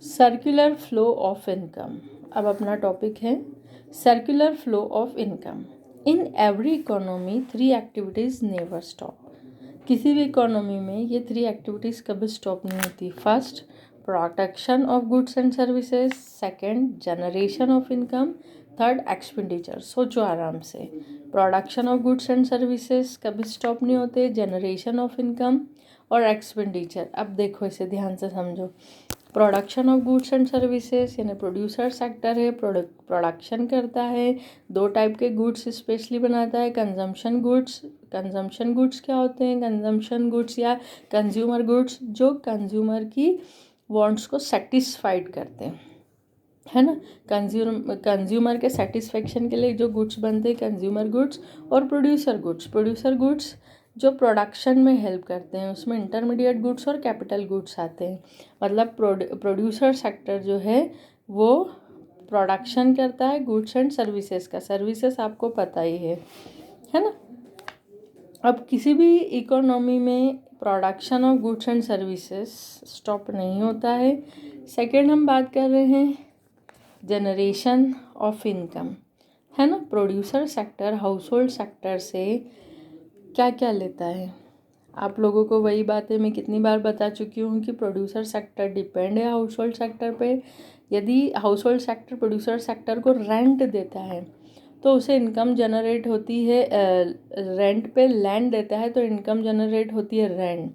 Circular flow of income. अब अपना topic है circular flow of income. In every economy 3 activities never stop. किसी भी इकोनॉमी में ये 3 एक्टिविटीज़ कभी स्टॉप नहीं होती। First, production of goods and services. Second, generation of income. Third, expenditure. सोचो आराम से। Production of goods and services कभी स्टॉप नहीं होते, जनरेशन ऑफ इनकम और एक्सपेंडिचर। अब देखो, इसे ध्यान से समझो। Production of goods and services यानी प्रोड्यूसर सेक्टर है, प्रोडक्शन करता है। 2 टाइप के गुड्स स्पेशली बनाता है, कंजम्पशन गुड्स। कंजम्पशन गुड्स क्या होते हैं? कंजम्पशन गुड्स या कंज्यूमर गुड्स जो कंज्यूमर की वांट्स को सेटिस्फाइड करते हैं, है ना। कंज्यूमर के सेटिस्फेक्शन के लिए जो गुड्स बनते हैं, कंज्यूमर गुड्स। और प्रोड्यूसर गुड्स जो प्रोडक्शन में हेल्प करते हैं, उसमें इंटरमीडिएट गुड्स और कैपिटल गुड्स आते हैं। मतलब प्रोड्यूसर सेक्टर जो है वो प्रोडक्शन करता है गुड्स एंड सर्विसेज का। सर्विसेज आपको पता ही है ना। अब किसी भी इकोनॉमी में production of goods and services stop नहीं होता है। सेकेंड, हम बात कर रहे हैं जनरेशन ऑफ इनकम, है ना। Producer sector house hold sector से क्या क्या लेता है? आप लोगों को वही बातें मैं कितनी बार बता चुकी हूँ कि प्रोड्यूसर सेक्टर डिपेंड है हाउस होल्ड सेक्टर पे। यदि house hold sector producer sector को रेंट देता है तो उसे इनकम जनरेट होती है। रेंट पे लैंड देता है तो इनकम जनरेट होती है रेंट।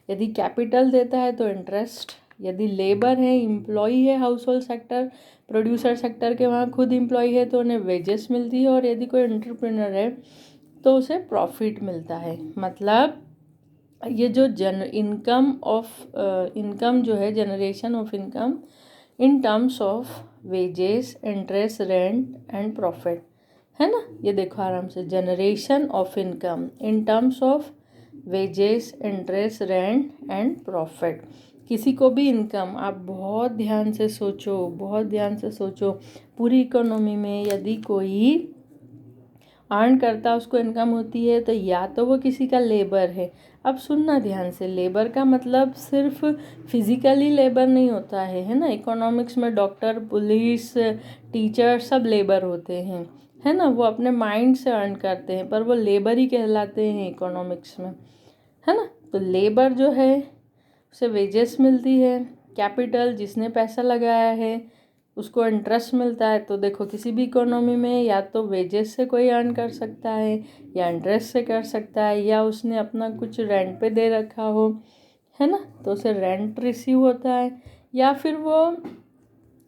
यदि कैपिटल देता है तो इंटरेस्ट। यदि लेबर है, एम्प्लॉई है house hold sector producer sector के, वहाँ खुद एम्प्लॉई है तो उन्हें वेजेस मिलती है। और यदि कोई एंटरप्रेन्योर है तो उसे प्रॉफिट मिलता है। मतलब ये जो इनकम जो है, generation of income in terms of wages, interest, rent and profit, है ना। ये देखो आराम से, generation of income in terms of wages, interest, rent and profit. किसी को भी इनकम, आप बहुत ध्यान से सोचो, पूरी इकोनॉमी में यदि कोई अर्न करता उसको इनकम होती है तो या तो वो किसी का लेबर है। अब सुनना ध्यान से, लेबर का मतलब सिर्फ फिजिकली लेबर नहीं होता है ना। इकोनॉमिक्स में डॉक्टर, पुलिस, टीचर सब लेबर होते हैं, है ना। वो अपने माइंड से अर्न करते हैं पर वो लेबर ही कहलाते हैं इकोनॉमिक्स में, है ना। तो लेबर जो है उसे वेजेस मिलती है। कैपिटल, जिसने पैसा लगाया है उसको इंटरेस्ट मिलता है। तो देखो, किसी भी इकोनॉमी में या तो वेजेस से कोई अर्न कर सकता है या इंटरेस्ट से कर सकता है, या उसने अपना कुछ रेंट पे दे रखा हो, है ना, तो उसे रेंट रिसीव होता है। या फिर वो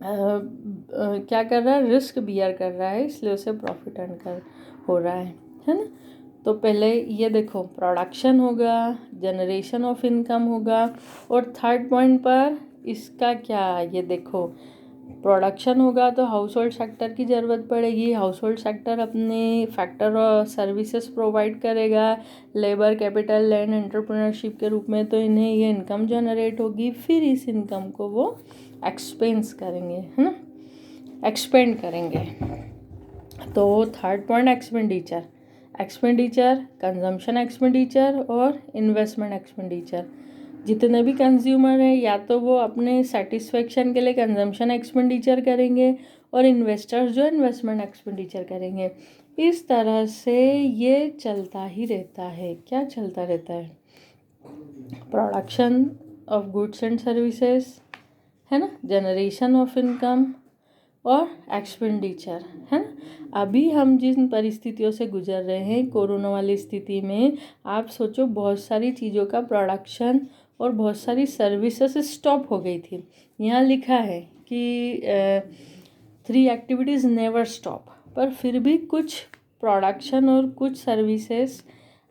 क्या कर रहा है, रिस्क बियर कर रहा है, इसलिए उसे प्रॉफिट अर्न कर हो रहा है ना। तो पहले ये देखो, प्रोडक्शन होगा, जनरेशन ऑफ इनकम होगा, और थर्ड पॉइंट पर इसका क्या, ये देखो, प्रोडक्शन होगा तो हाउस होल्ड सेक्टर की ज़रूरत पड़ेगी। हाउस होल्ड सेक्टर अपने फैक्टर और सर्विसेज प्रोवाइड करेगा, लेबर, कैपिटल, लैंड, एंटरप्रेन्योरशिप के रूप में। तो इन्हें ये इनकम जनरेट होगी। फिर इस इनकम को वो एक्सपेंस करेंगे, है ना, एक्सपेंड करेंगे। तो third point, expenditure, consumption expenditure और इन्वेस्टमेंट एक्सपेंडिचर। जितने भी कंज्यूमर हैं या तो वो अपने सेटिस्फेक्शन के लिए कंजम्पशन एक्सपेंडिचर करेंगे और इन्वेस्टर्स जो इन्वेस्टमेंट एक्सपेंडिचर करेंगे। इस तरह से ये चलता ही रहता है। क्या चलता रहता है? Production of goods and services, है ना, जनरेशन ऑफ इनकम और एक्सपेंडिचर, है ना। अभी हम जिन परिस्थितियों से गुजर रहे हैं, कोरोना वाली स्थिति में, आप सोचो बहुत सारी चीज़ों का प्रोडक्शन और बहुत सारी सर्विसेज स्टॉप हो गई थी। यहाँ लिखा है कि 3 एक्टिविटीज़ नेवर स्टॉप, पर फिर भी कुछ प्रोडक्शन और कुछ सर्विसेज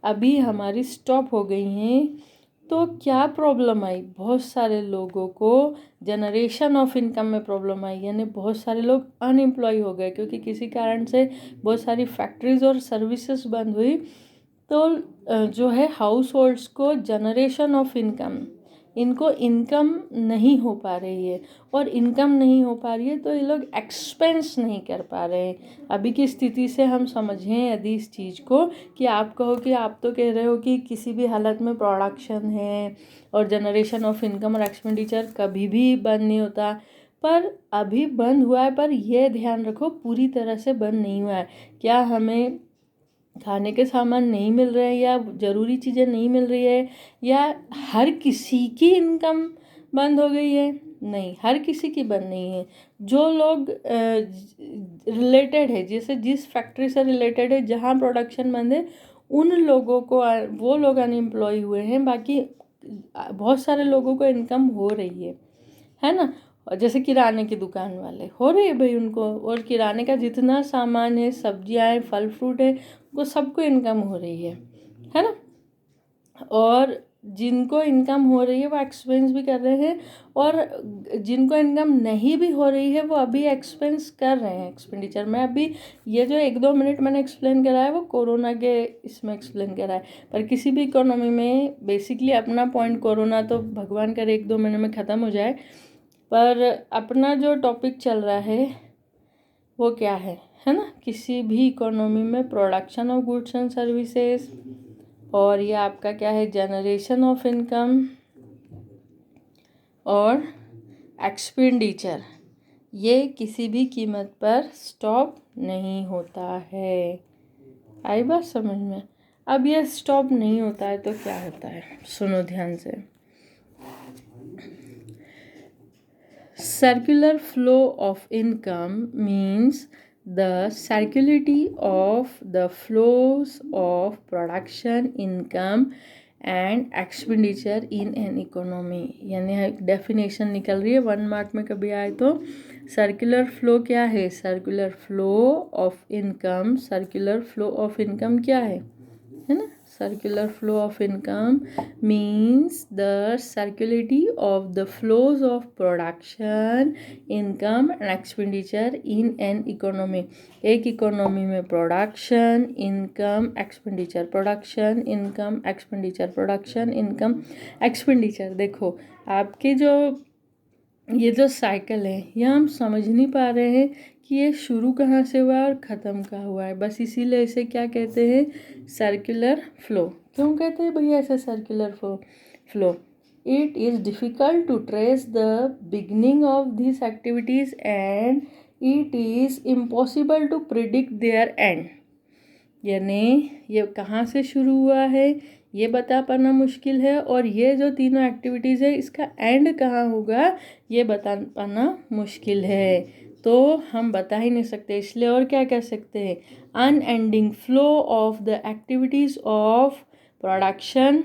अभी हमारी स्टॉप हो गई हैं। तो क्या प्रॉब्लम आई? बहुत सारे लोगों को जनरेशन ऑफ इनकम में प्रॉब्लम आई, यानी बहुत सारे लोग अनएम्प्लॉय हो गए क्योंकि किसी कारण से बहुत सारी फैक्ट्रीज और सर्विसेज बंद हुई। तो जो है हाउस होल्ड्स को जनरेशन ऑफ इनकम, इनको इनकम नहीं हो पा रही है, और इनकम नहीं हो पा रही है तो ये लोग एक्सपेंस नहीं कर पा रहे हैं। अभी की स्थिति से हम समझें यदि इस चीज़ को, कि आप कहो कि आप तो कह रहे हो कि किसी भी हालत में प्रोडक्शन है और जनरेशन ऑफ इनकम और एक्सपेंडिचर कभी भी बंद नहीं होता, पर अभी बंद हुआ है, पर यह ध्यान रखो पूरी तरह से बंद नहीं हुआ है। क्या हमें खाने के सामान नहीं मिल रहे हैं या ज़रूरी चीज़ें नहीं मिल रही है या हर किसी की इनकम बंद हो गई है? नहीं, हर किसी की बंद नहीं है। जो लोग रिलेटेड है, जैसे जिस फैक्ट्री से रिलेटेड है जहाँ प्रोडक्शन बंद है, उन लोगों को वो लोग अनएम्प्लॉय हुए हैं, बाकी बहुत सारे लोगों को इनकम हो रही है ना। और जैसे किराने की दुकान वाले हो रही है भाई उनको, और किराने का जितना सामान है, सब्जियां हैं, फल फ्रूट है, वो सबको इनकम हो रही है ना। और जिनको इनकम हो रही है वो एक्सपेंस भी कर रहे हैं, और जिनको इनकम नहीं भी हो रही है वो अभी एक्सपेंस कर रहे हैं, एक्सपेंडिचर में। अभी ये जो 1-2 मिनट मैंने एक्सप्लेन करा है वो कोरोना के इसमें एक्सप्लेन करा है, पर किसी भी इकोनॉमी में बेसिकली अपना पॉइंट, कोरोना तो भगवान करे 1-2 महीने में ख़त्म हो जाए, पर अपना जो टॉपिक चल रहा है वो क्या है ना। किसी भी इकोनॉमी में production of goods and services, और ये आपका क्या है, जनरेशन ऑफ इनकम और एक्सपेंडिचर, ये किसी भी कीमत पर स्टॉप नहीं होता है। आई बात समझ में? अब ये स्टॉप नहीं होता है तो क्या होता है, सुनो ध्यान से। Circular flow of income means the circularity of the flows of production, income and expenditure in an economy। यानी एक डेफिनेशन निकल रही है 1 मार्क में कभी आए तो। सर्कुलर फ्लो क्या है? Circular flow of income, circular flow of income क्या है ना। Circular flow of income means the circularity of the flows of production, income and expenditure in an economy। एक इकोनॉमी में production, income, expenditure, production, income, expenditure, production, income, expenditure. देखो आपके जो ये जो साइकिल है, ये हम समझ नहीं पा रहे हैं कि ये शुरू कहाँ से हुआ है और ख़त्म कहाँ हुआ है। बस इसीलिए इसे क्या कहते हैं, सर्कुलर फ्लो। क्यों कहते हैं भैया ऐसा circular flow? It is difficult to trace the beginning of this activities and it is impossible to predict their end. यानी ये कहाँ से शुरू हुआ है ये बता पाना मुश्किल है, और ये जो तीनों एक्टिविटीज़ है इसका एंड कहाँ होगा ये बता पाना मुश्किल है। तो हम बता ही नहीं सकते, इसलिए और क्या कह सकते हैं, unending flow of the activities of production,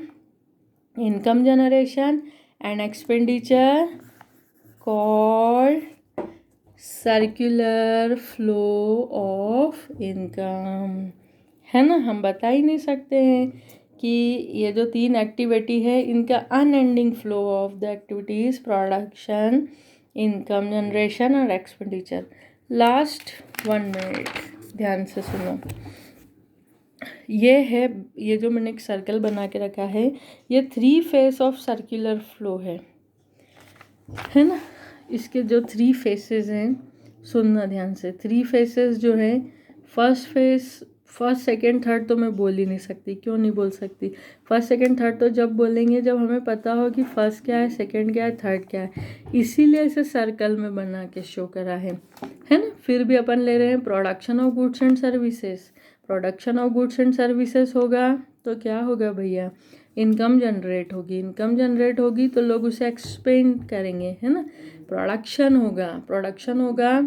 income generation and expenditure called circular flow of income, है ना। हम बता ही नहीं सकते हैं कि ये जो 3 एक्टिविटी है इनका unending flow of the activities, production, income generation और एक्सपेंडिचर। लास्ट 1 मिनट ध्यान से सुनो। ये है, ये जो मैंने एक सर्कल बना के रखा है, ये 3 फेस ऑफ सर्कुलर फ्लो है ना। इसके जो 3 फेसेस हैं, सुनना ध्यान से। 3 फेसेस जो हैं, फर्स्ट सेकंड थर्ड तो मैं बोल ही नहीं सकती। क्यों नहीं बोल सकती? फर्स्ट सेकंड थर्ड तो जब बोलेंगे जब हमें पता हो कि फर्स्ट क्या है, सेकंड क्या है, थर्ड क्या है। इसीलिए इसे सर्कल में बना के शो करा है ना। फिर भी अपन ले रहे हैं production of goods and services. Production of goods and services होगा तो क्या होगा भैया, इनकम जनरेट होगी। इनकम जनरेट होगी तो लोग उसे एक्सपेंड करेंगे, है ना। प्रोडक्शन होगा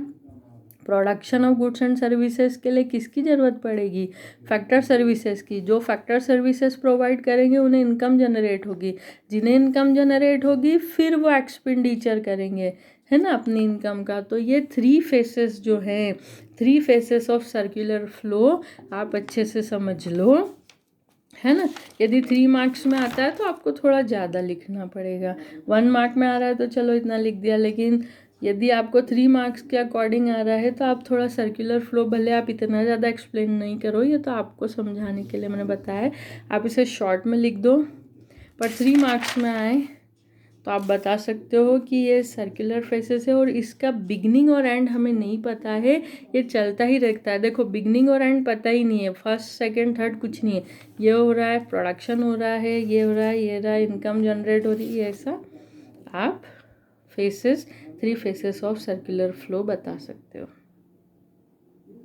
production of goods and services के लिए किसकी ज़रूरत पड़ेगी, फैक्टर सर्विसेज की। जो फैक्टर सर्विसेज प्रोवाइड करेंगे उन्हें इनकम जनरेट होगी, जिन्हें इनकम जनरेट होगी फिर वो एक्सपेंडिचर करेंगे, है ना, अपनी इनकम का। तो ये 3 फेसेस जो हैं, 3 फेसेस ऑफ सर्कुलर फ्लो आप अच्छे से समझ लो, है ना। यदि 3 मार्क्स में आता है तो आपको थोड़ा ज़्यादा लिखना पड़ेगा। 1 मार्क में आ रहा है तो चलो इतना लिख दिया, लेकिन यदि आपको 3 मार्क्स के अकॉर्डिंग आ रहा है तो आप थोड़ा सर्कुलर फ्लो, भले आप इतना ज़्यादा एक्सप्लेन नहीं करो, ये तो आपको समझाने के लिए मैंने बताया है, आप इसे शॉर्ट में लिख दो। पर 3 मार्क्स में आए तो आप बता सकते हो कि ये सर्कुलर फेसेस है और इसका बिगनिंग और एंड हमें नहीं पता है, ये चलता ही रहता है। देखो बिगनिंग और एंड पता ही नहीं है, फर्स्ट सेकंड थर्ड कुछ नहीं है। ये हो रहा है, प्रोडक्शन हो रहा है, ये हो रहा है, ये रहा है, इनकम जनरेट हो रही है, ऐसा आप faces 3 faces of circular flow बता सकते हो।